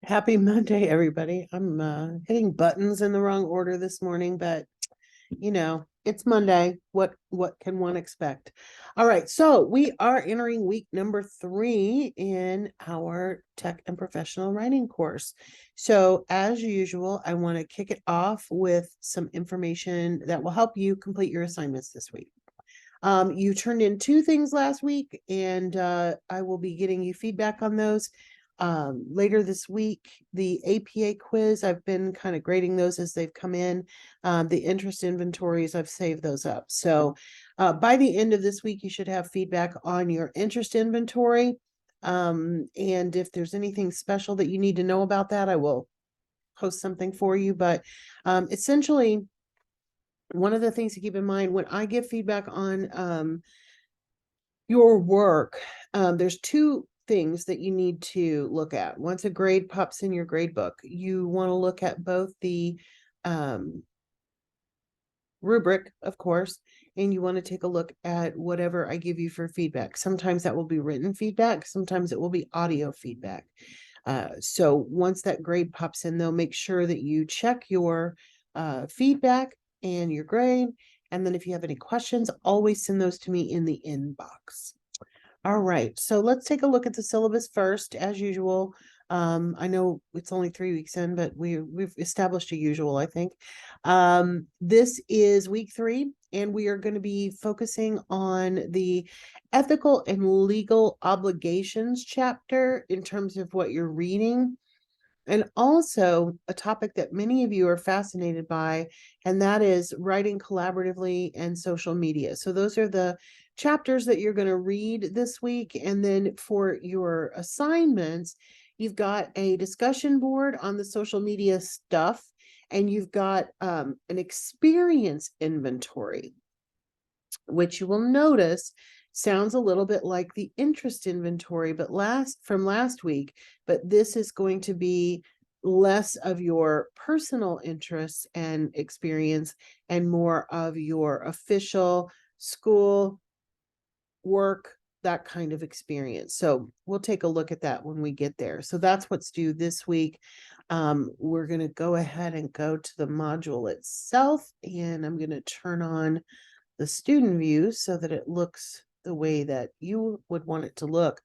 Happy Monday, everybody. I'm hitting buttons in the wrong order this morning, but it's Monday. What can one expect? All right, so we are entering week number 3 in our tech and professional writing course. So as usual, I want to kick it off with some information that will help you complete your assignments this week. You turned in 2 things last week, and I will be getting you feedback on those later this week. The APA quiz, I've been kind of grading those as they've come in. The interest inventories, I've saved those up. So by the end of this week, you should have feedback on your interest inventory. And if there's anything special that you need to know about that, I will post something for you. But essentially, one of the things to keep in mind when I give feedback on your work, there's 2 things that you need to look at. Once a grade pops in your grade book, you want to look at both the rubric, of course, and you want to take a look at whatever I give you for feedback. Sometimes that will be written feedback, sometimes it will be audio feedback. So once that grade pops in, though, make sure that you check your feedback and your grade. And then if you have any questions, always send those to me in the inbox. All right, so let's take a look at the syllabus first, as usual. I know it's only 3 weeks in, but we've established a usual, I think. This is week 3, and we are going to be focusing on the ethical and legal obligations chapter in terms of what you're reading. And also a topic that many of you are fascinated by, and that is writing collaboratively and social media. So those are the chapters that you're going to read this week. And then for your assignments, you've got a discussion board on the social media stuff, and you've got an experience inventory, which you will notice sounds a little bit like the interest inventory, but from last week, but this is going to be less of your personal interests and experience and more of your official school work, that kind of experience. So we'll take a look at that when we get there. So that's what's due this week. We're going to go ahead and go to the module itself, and I'm going to turn on the student view so that it looks the way that you would want it to look.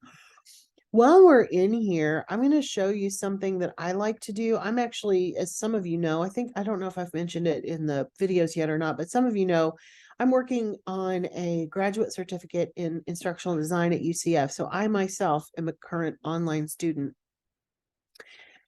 While we're in here, I'm going to show you something that I like to do. I'm actually, as some of you know, I don't know if I've mentioned it in the videos yet or not, but some of you know, I'm working on a graduate certificate in instructional design at UCF. So I myself am a current online student.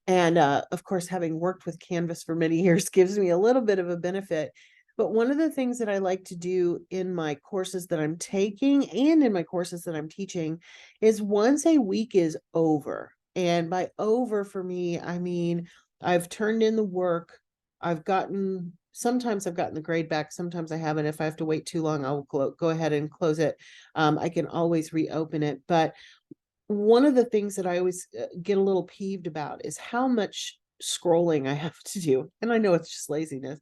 And of course, having worked with Canvas for many years gives me a little bit of a benefit. But one of the things that I like to do in my courses that I'm taking and in my courses that I'm teaching is once a week is over. And by over for me, I mean, I've turned in the work. Sometimes I've gotten the grade back. Sometimes I haven't. If I have to wait too long, I'll go ahead and close it. I can always reopen it. But one of the things that I always get a little peeved about is how much scrolling I have to do. And I know it's just laziness.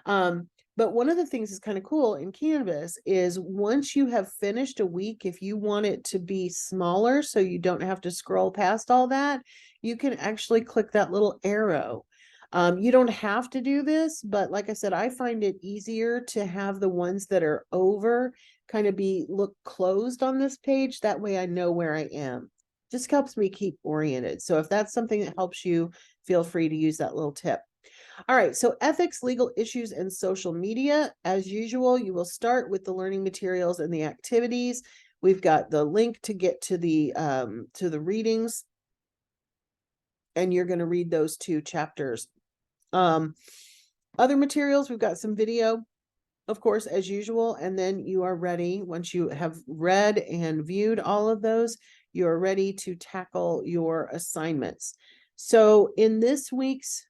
But one of the things that's kind of cool in Canvas is once you have finished a week, if you want it to be smaller so you don't have to scroll past all that, you can actually click that little arrow. You don't have to do this, but like I said, I find it easier to have the ones that are over kind of look closed on this page. That way I know where I am. Just helps me keep oriented. So if that's something that helps you, feel free to use that little tip. All right, so ethics, legal issues, and social media. As usual, you will start with the learning materials and the activities. We've got the link to get to the readings, and you're going to read those 2 chapters. Other materials, we've got some video, of course, as usual, and then you are ready. Once you have read and viewed all of those, you're ready to tackle your assignments. So in this week's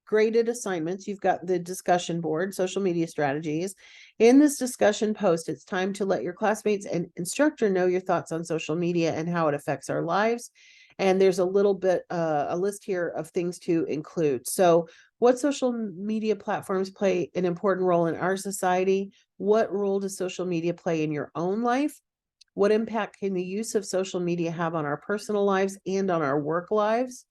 graded assignments, you've got the discussion board, social media strategies. In this discussion post, it's time to let your classmates and instructor know your thoughts on social media and how it affects our lives. And there's a little bit, a list here of things to include. So what social media platforms play an important role in our society? What role does social media play in your own life? What impact can the use of social media have on our personal lives and on our work lives?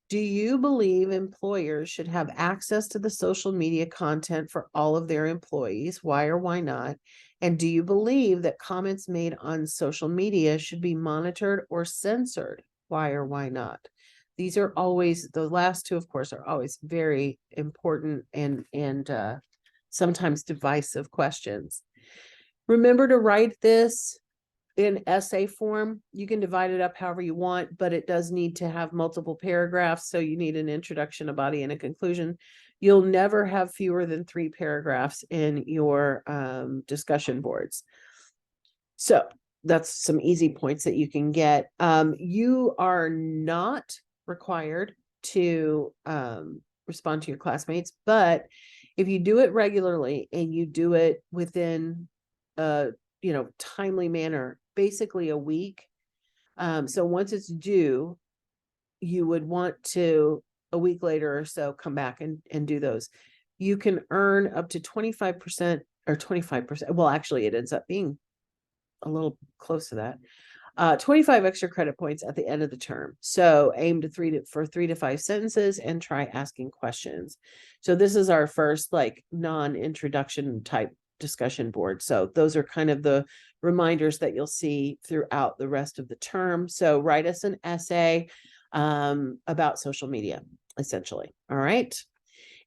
Do you believe employers should have access to the social media content for all of their employees? Why or why not? And do you believe that comments made on social media should be monitored or censored? Why or why not? These are always, the last two, of course, are always very important and sometimes divisive questions. Remember to write this in essay form. You can divide it up however you want, but it does need to have multiple paragraphs. So you need an introduction, a body, and a conclusion. You'll never have fewer than 3 paragraphs in your discussion boards. So that's some easy points that you can get. You are not required to respond to your classmates, but if you do it regularly and you do it within a timely manner, basically a week. So once it's due, you would want to a week later or so come back and do those. You can earn up to 25% or 25%. Well, actually, it ends up being a little close to that. 25 extra credit points at the end of the term. So aim to 3 to 5 sentences and try asking questions. So this is our first like non-introduction type discussion board. So those are kind of the reminders that you'll see throughout the rest of the term. So write us an essay about social media, essentially. All right.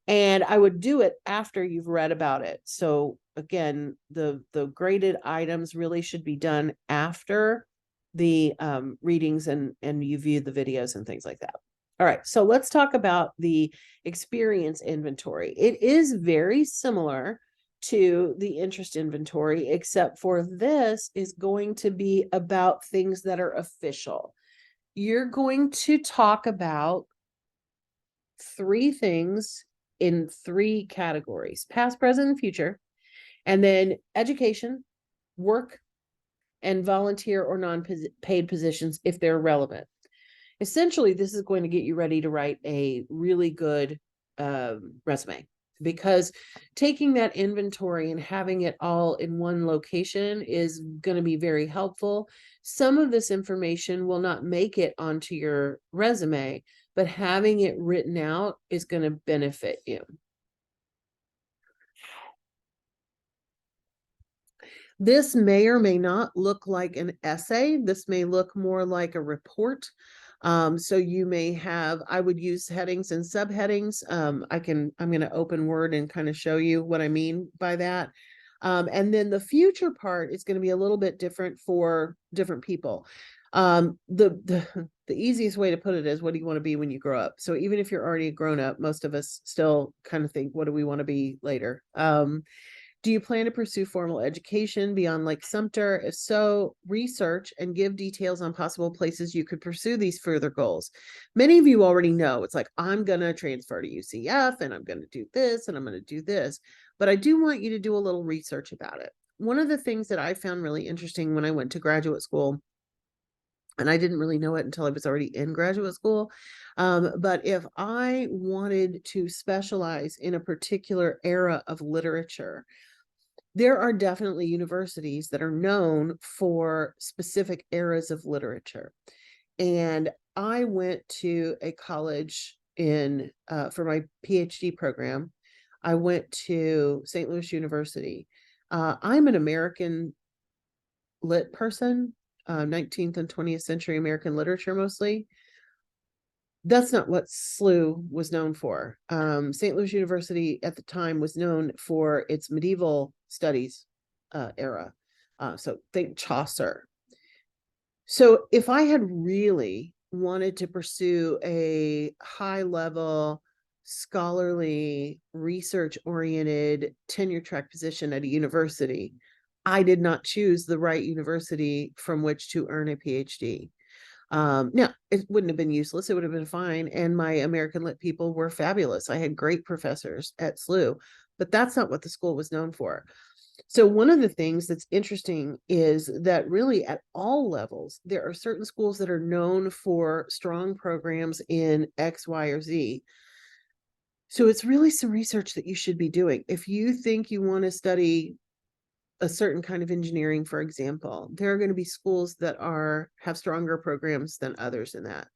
And I would do it after you've read about it. So again, the graded items really should be done after the readings and you view the videos and things like that. All right, so let's talk about the experience inventory. It is very similar to the interest inventory, except for this is going to be about things that are official. You're going to talk about 3 things in 3 categories: past, present, and future, and then education, work, and volunteer or non-paid positions if they're relevant. Essentially, this is going to get you ready to write a really good resume, because taking that inventory and having it all in one location is going to be very helpful. Some of this information will not make it onto your resume, but having it written out is going to benefit you. This may or may not look like an essay. This may look more like a report. So you may have, I would use headings and subheadings. I'm going to open Word and kind of show you what I mean by that. And then the future part is going to be a little bit different for different people. The easiest way to put it is, what do you want to be when you grow up? So even if you're already a grown up, most of us still kind of think, what do we want to be later? Do you plan to pursue formal education beyond Lake Sumter? If so, research and give details on possible places you could pursue these further goals. Many of you already know, it's like, I'm going to transfer to UCF and I'm going to do this and I'm going to do this. But I do want you to do a little research about it. One of the things that I found really interesting when I went to graduate school, and I didn't really know it until I was already in graduate school, but if I wanted to specialize in a particular era of literature, there are definitely universities that are known for specific eras of literature. And I went to a college for my PhD program. I went to St. Louis University. I'm an American lit person, 19th and 20th century American literature mostly. That's not what SLU was known for. St. Louis University at the time was known for its medieval studies era. So think Chaucer. So if I had really wanted to pursue a high level, scholarly, research-oriented tenure track position at a university, I did not choose the right university from which to earn a PhD. Now, it wouldn't have been useless. It would have been fine. And my American Lit people were fabulous. I had great professors at SLU, but that's not what the school was known for. So one of the things that's interesting is that really at all levels, there are certain schools that are known for strong programs in X, Y, or Z. So it's really some research that you should be doing. If you think you want to study a certain kind of engineering, for example, there are going to be schools that have stronger programs than others in that.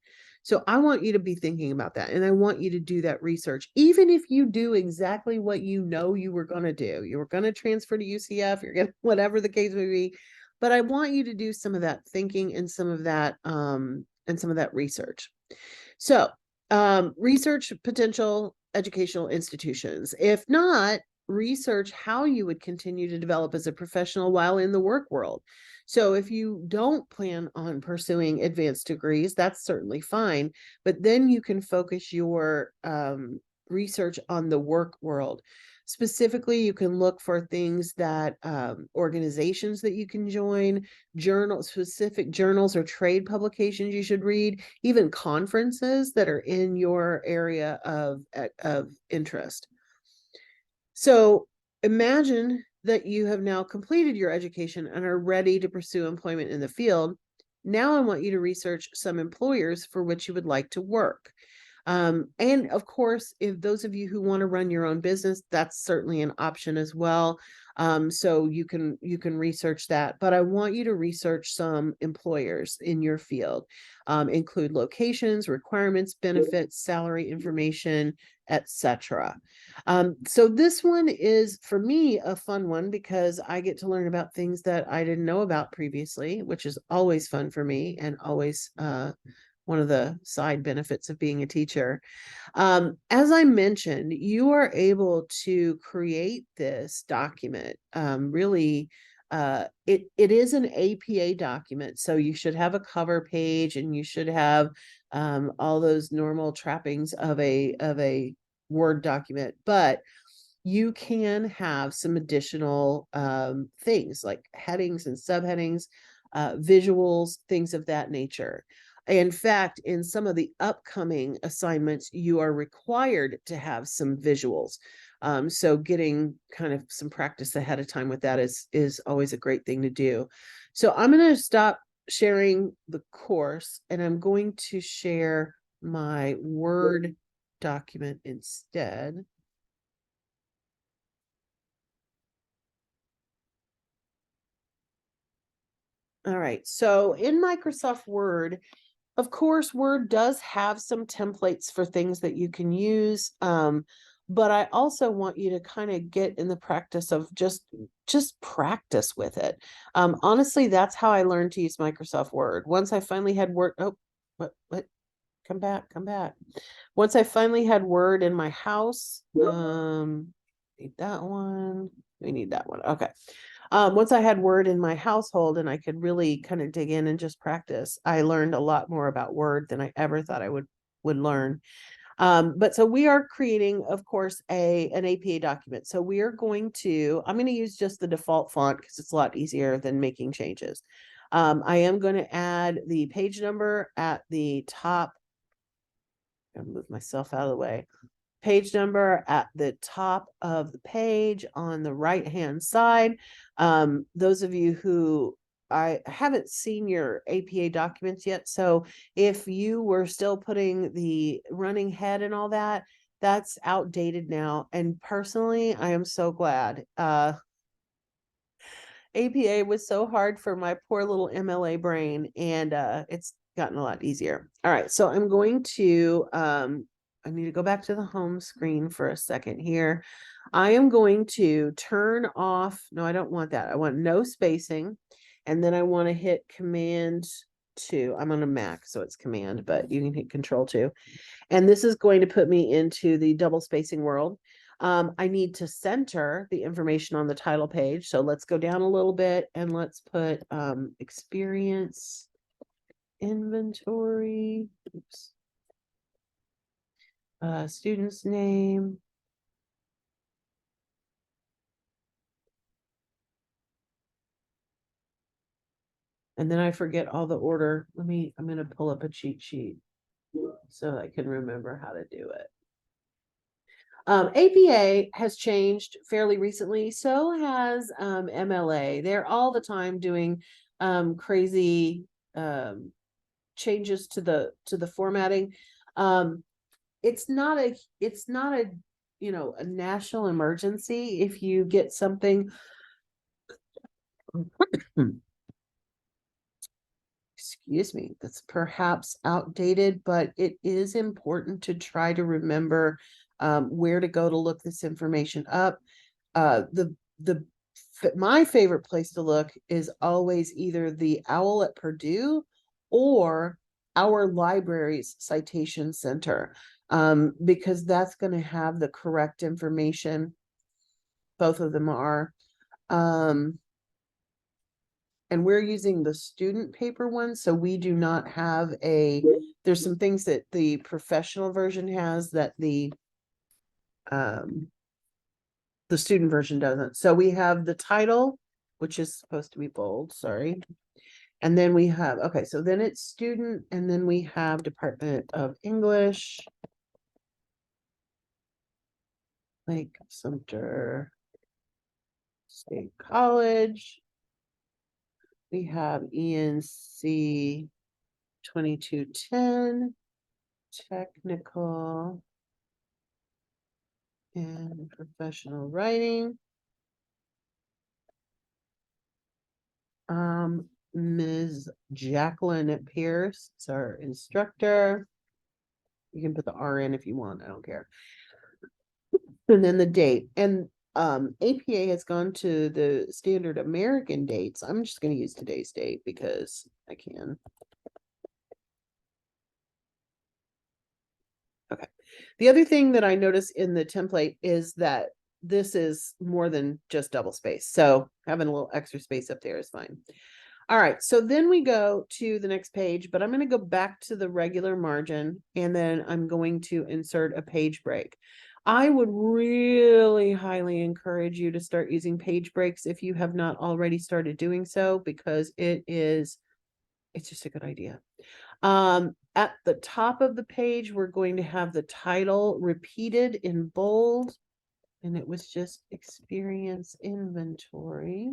So I want you to be thinking about that. And I want you to do that research, even if you do exactly what you know you were going to do. You were going to transfer to UCF, you're going to, whatever the case may be. But I want you to do some of that thinking and some of that research. So research potential educational institutions. If not, research how you would continue to develop as a professional while in the work world. So if you don't plan on pursuing advanced degrees, that's certainly fine, but then you can focus your research on the work world. Specifically, you can look for things that organizations that you can join, specific journals or trade publications you should read, even conferences that are in your area of interest. So imagine that you have now completed your education and are ready to pursue employment in the field. Now I want you to research some employers for which you would like to work. And of course, if those of you who want to run your own business, that's certainly an option as well. So you can research that, but I want you to research some employers in your field, include locations, requirements, benefits, salary information, etc. So this one is for me a fun one because I get to learn about things that I didn't know about previously, which is always fun for me and always one of the side benefits of being a teacher. As I mentioned, you are able to create this document. Really, it is an APA document, so you should have a cover page and you should have all those normal trappings of a Word document, but you can have some additional things like headings and subheadings, visuals, things of that nature. In fact, in some of the upcoming assignments, you are required to have some visuals. So getting kind of some practice ahead of time with that is always a great thing to do. So I'm going to stop sharing the course and I'm going to share my Word document instead. All right, so in Microsoft Word, of course, Word does have some templates for things that you can use, but I also want you to kind of get in the practice of just practice with it. Honestly, that's how I learned to use Microsoft Word. Once I finally had Word, oh, what? Come back. Once I finally had Word in my house, need that one. We need that one. Okay. Once I had Word in my household and I could really kind of dig in and just practice, I learned a lot more about Word than I ever thought I would learn. But so we are creating, of course, an APA document. So we are going to, I'm going to use just the default font because it's a lot easier than making changes. I am going to add the page number at the top. I'm going to move myself out of the way. Page number at the top of the page on the right hand side. Those of you who I haven't seen your APA documents yet, so if you were still putting the running head and all that, that's outdated now. And personally, I am so glad. APA was so hard for my poor little MLA brain, and it's gotten a lot easier. All right, so I'm going to I need to go back to the home screen for a second here. I am going to turn off, no, I don't want that. I want no spacing. And then I want to hit Command 2. I'm on a Mac, so it's Command, but you can hit Control 2. And this is going to put me into the double spacing world. I need to center the information on the title page. So let's go down a little bit and let's put experience inventory. Oops. Student's name. And then I forget all the order. I'm going to pull up a cheat sheet so I can remember how to do it. APA has changed fairly recently. So has MLA. They're all the time doing crazy changes to the formatting. It's not a a national emergency if you get something excuse me, that's perhaps outdated, but it is important to try to remember where to go to look this information up. My favorite place to look is always either the OWL at Purdue or our library's citation center, because that's going to have the correct information. Both of them are. And we're using the student paper one, so we do not have there's some things that the professional version has that the student version doesn't. So we have the title, which is supposed to be bold, sorry. And then we have, okay, so then it's student, and then we have Department of English, Lake Sumter State College. We have ENC 2210 technical and professional writing. Ms. Jacqueline Pierce is our instructor. You can put the R in if you want, I don't care. And then the date. And APA has gone to the standard American dates. I'm just going to use today's date because I can. Okay. The other thing that I notice in the template is that this is more than just double space. So having a little extra space up there is fine. All right, so then we go to the next page, but I'm going to go back to the regular margin, and then I'm going to insert a page break. I would really highly encourage you to start using page breaks if you have not already started doing so, because it's just a good idea. At the top of the page, we're going to have the title repeated in bold, and it was just experience inventory.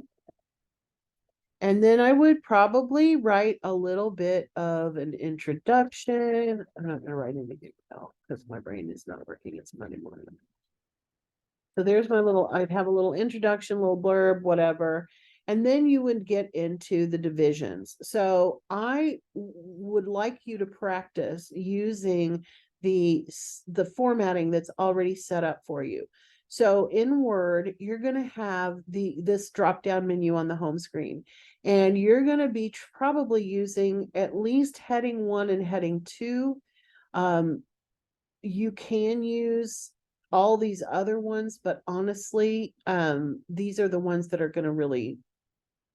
And then I would probably write a little bit of an introduction. I'm not going to write anything else because my brain is not working. It's Monday morning. So there's my I'd have a little introduction, little blurb, whatever. And then you would get into the divisions. So I would like you to practice using the formatting that's already set up for you. So in Word, you're going to have this drop-down menu on the home screen, and you're going to be probably using at least heading 1 and heading 2. You can use all these other ones, but honestly, these are the ones that are going to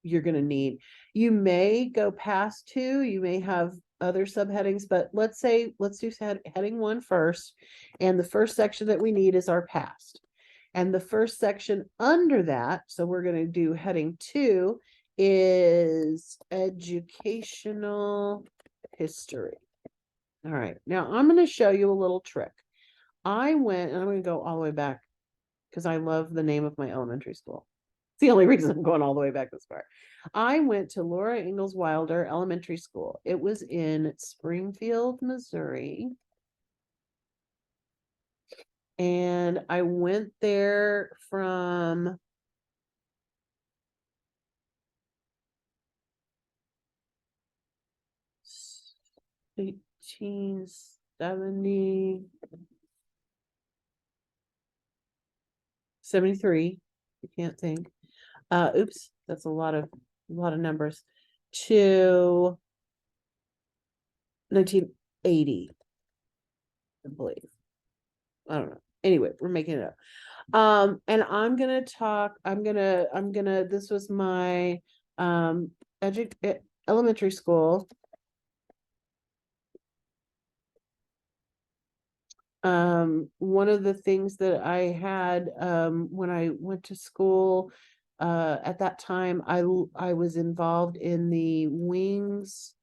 you're going to need. You may go past 2, you may have other subheadings, but let's do heading 1 first. And the first section that we need is our past. And the first section under that, so we're going to do heading 2, is educational history. All right, now I'm going to show you a little trick. I'm going to go all the way back because I love the name of my elementary school. It's the only reason I'm going all the way back this far. I went to Laura Ingalls Wilder Elementary School. It was in Springfield, Missouri. And I went there from $1870. 73. I can't think. Oops, that's a lot of numbers. To 1980, I believe. I don't know. Anyway, we're making it up. And I'm gonna this was my elementary school. One of the things that I had when I went to school at that time, I was involved in the Wings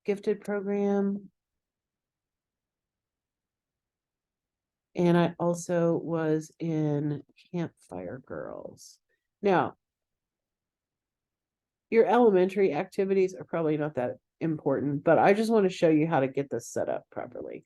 gifted program. And I also was in Campfire Girls. Now, your elementary activities are probably not that important, but I just want to show you how to get this set up properly.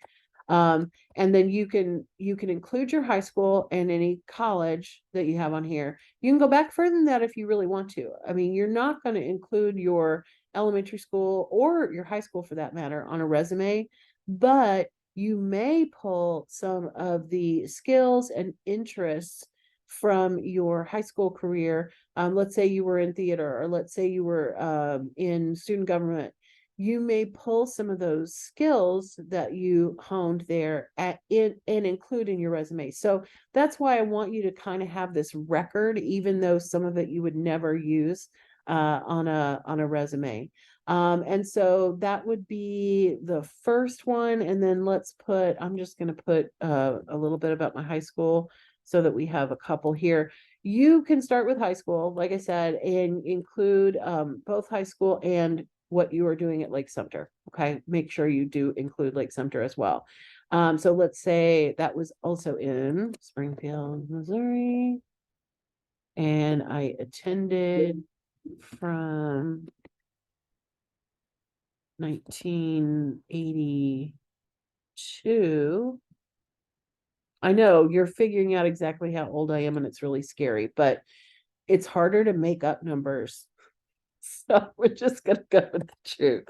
And then you can include your high school and any college that you have on here. You can go back further than that if you really want to. I mean, you're not going to include your elementary school or your high school for that matter on a resume, but you may pull some of the skills and interests from your high school career. Let's say you were in theater, or let's say you were in student government. You may pull some of those skills that you honed there and include in your resume. So that's why I want you to kind of have this record, even though some of it you would never use on a resume. And so that would be the first one. And then I'm just going to put a little bit about my high school so that we have a couple here. You can start with high school, like I said, and include both high school and what you are doing at Lake Sumter. Okay, make sure you do include Lake Sumter as well. So let's say that was also in Springfield, Missouri, and I attended from 1982. I know you're figuring out exactly how old I am, and it's really scary, but it's harder to make up numbers. So we're just going to go with the truth.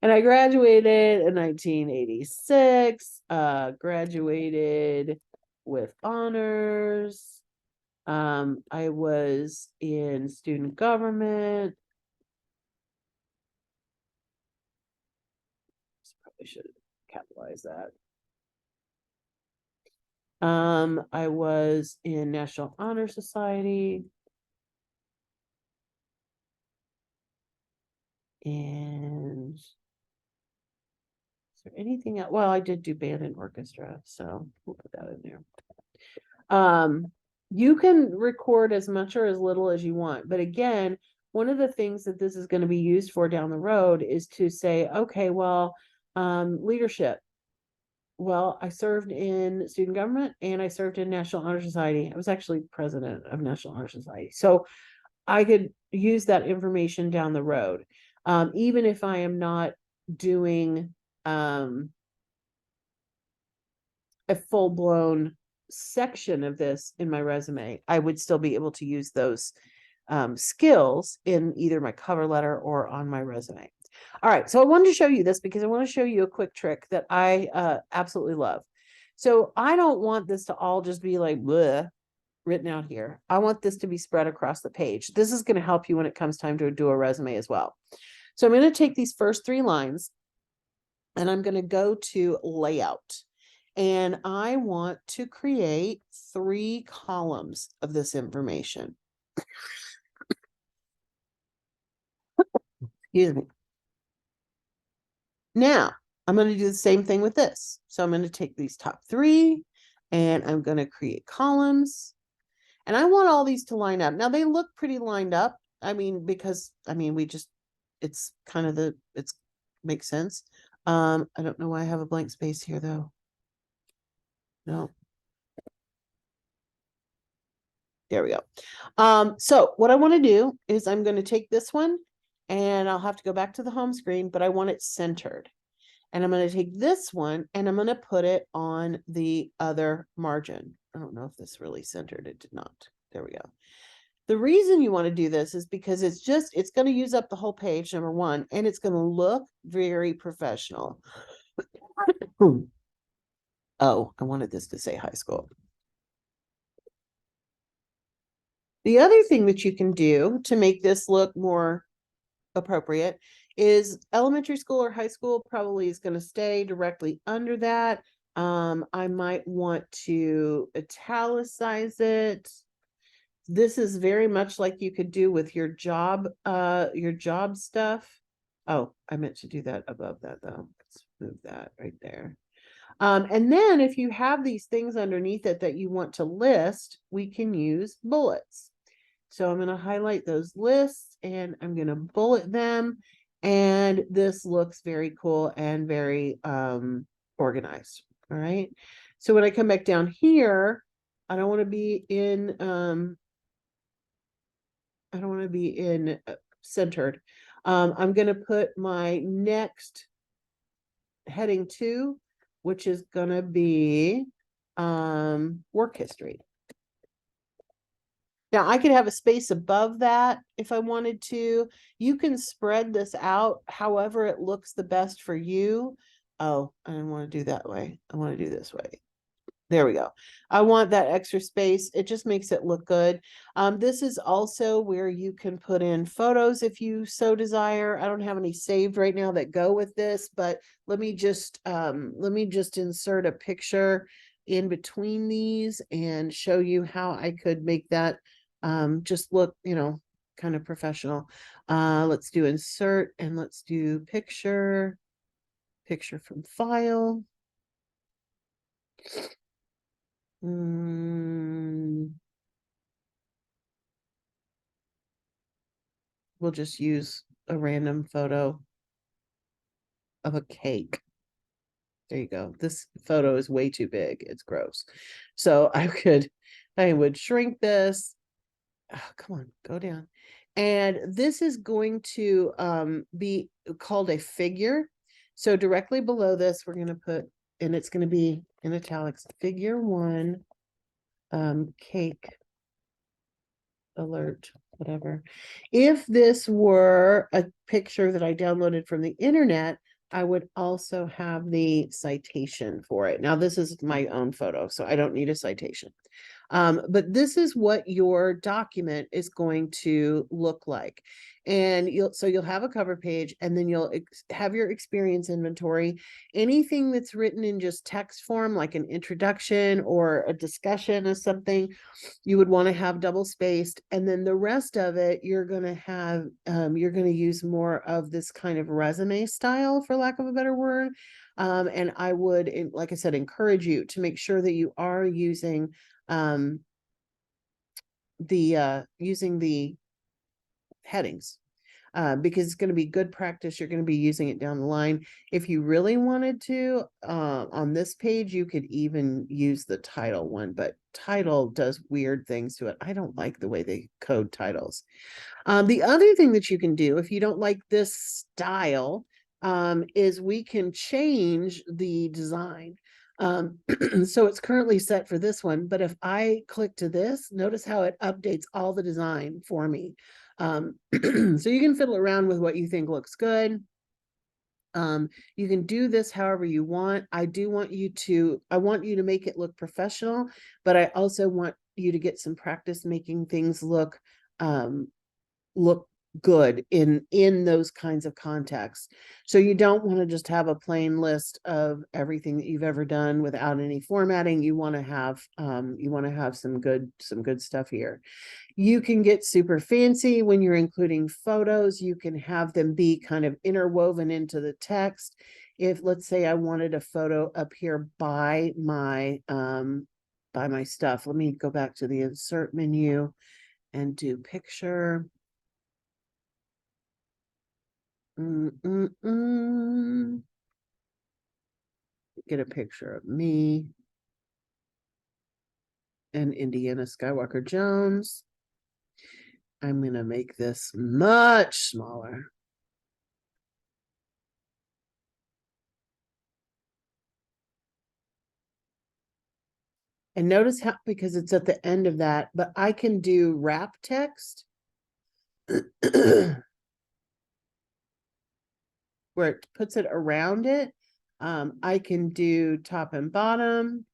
And I graduated in 1986, graduated with honors. I was in student government. Probably should capitalize that. I was in National Honor Society. And is there anything else? Well, I did do band and orchestra, so we'll put that in there. You can record as much or as little as you want, but again, one of the things that this is going to be used for down the road is to say, okay, well, leadership. Well, I served in student government and I served in National Honor Society. I was actually president of National Honor Society. So I could use that information down the road. Even if I am not doing a full-blown section of this in my resume, I would still be able to use those skills in either my cover letter or on my resume. All right, so I wanted to show you this because I want to show you a quick trick that I absolutely love. So I don't want this to all just be like bleh, written out here. I want this to be spread across the page. This is going to help you when it comes time to do a resume as well. So I'm going to take these first 3 lines and I'm going to go to layout. And I want to create 3 columns of this information. Excuse me. Now, I'm going to do the same thing with this. So I'm going to take these top 3 and I'm going to create columns. And I want all these to line up. Now, they look pretty lined up. I mean, because, it's kind of makes sense. I don't know why I have a blank space here, though. No. There we go. So what I want to do is I'm going to take this one and I'll have to go back to the home screen, but I want it centered. And I'm going to take this one and I'm going to put it on the other margin. I don't know if this really centered. It did not. There we go. The reason you want to do this is because it's going to use up the whole page, number one, and it's going to look very professional. Oh, I wanted this to say high school. The other thing that you can do to make this look more appropriate is elementary school or high school probably is going to stay directly under that. I might want to italicize it. This is very much like you could do with your job stuff. Oh, I meant to do that above that though. Let's move that right there. And then if you have these things underneath it that you want to list, we can use bullets. So I'm going to highlight those lists and I'm going to bullet them. And this looks very cool and very organized. All right. So when I come back down here, I don't want to be in centered. I'm going to put my next heading 2 which is gonna be work history. Now I could have a space above that if I wanted to. You can spread this out however it looks the best for you. Oh, I didn't want to do that way. I want to do this way. There we go. I want that extra space. It just makes it look good. This is also where you can put in photos if you so desire. I don't have any saved right now that go with this, but let me just insert a picture in between these and show you how I could make that just look, kind of professional. Let's do insert and let's do picture from file. We'll just use a random photo of a cake. There you go. This photo is way too big. It's gross. So I would shrink this. Oh, come on, go down. And this is going to be called a figure. So directly below this, we're going to put, and it's going to be in italics, figure 1, cake alert, whatever. If this were a picture that I downloaded from the internet, I would also have the citation for it. Now, this is my own photo, so I don't need a citation. But this is what your document is going to look like. And you'll have a cover page, and then you'll have your experience inventory. Anything that's written in just text form, like an introduction or a discussion of something, you would want to have double spaced. And then the rest of it, you're going to use more of this kind of resume style, for lack of a better word. And I would, like I said, encourage you to make sure that you are using the headings, because it's going to be good practice. You're going to be using it down the line. If you really wanted to, on this page, you could even use the title one, but title does weird things to it. I don't like the way they code titles. The other thing that you can do, if you don't like this style, is we can change the design. So it's currently set for this one, but if I click to this, notice how it updates all the design for me. So you can fiddle around with what you think looks good. You can do this however you want. I want you to make it look professional, but I also want you to get some practice making things look good in those kinds of contexts. So you don't want to just have a plain list of everything that you've ever done without any formatting. You want to have some good stuff here. You can get super fancy when you're including photos. You can have them be kind of interwoven into the text. If, let's say, I wanted a photo up here by my stuff, let me go back to the insert menu and do picture. Get a picture of me and Indiana Skywalker Jones. I'm going to make this much smaller. And notice how, because it's at the end of that, but I can do wrap text where it puts it around it. I can do top and bottom.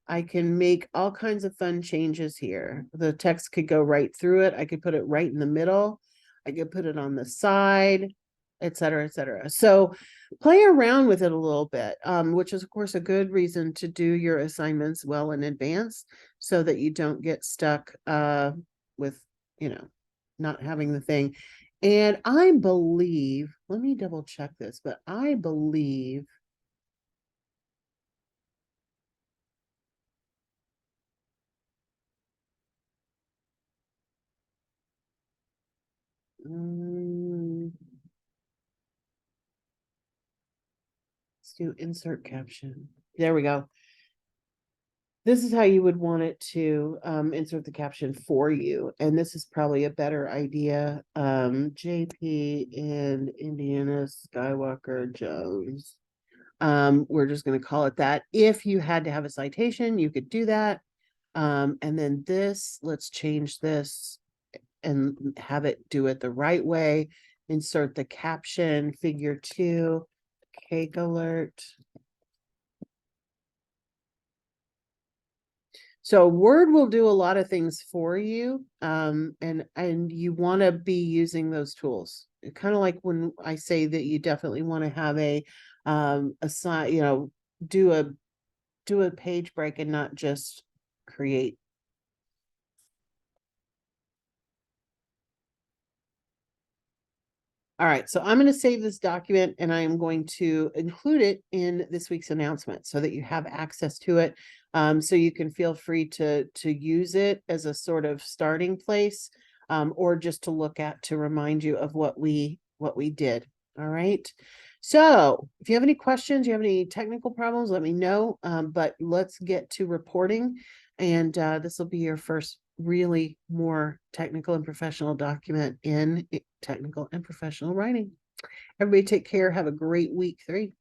I can make all kinds of fun changes here. The text could go right through it. I could put it right in the middle. I could put it on the side, et cetera, et cetera. So play around with it a little bit, which is, of course, a good reason to do your assignments well in advance so that you don't get stuck with, not having the thing. And I believe, let me double check this, but I believe let's do insert caption. There we go. This is how you would want it to insert the caption for you. And this is probably a better idea. JP and Indiana Skywalker Jones. We're just going to call it that. If you had to have a citation, you could do that. And then this, let's change this and have it do it the right way. Insert the caption, figure 2, cake alert. So Word will do a lot of things for you, and you want to be using those tools. Kind of like when I say that you definitely want to have a sign, do a page break and not just create. All right, so I'm going to save this document and I am going to include it in this week's announcement so that you have access to it. So you can feel free to use it as a sort of starting place, or just to look at to remind you of what we did. All right. So if you have any questions, you have any technical problems, let me know. But let's get to reporting, and this will be your first really more technical and professional document in technical and professional writing. Everybody take care. Have a great week 3.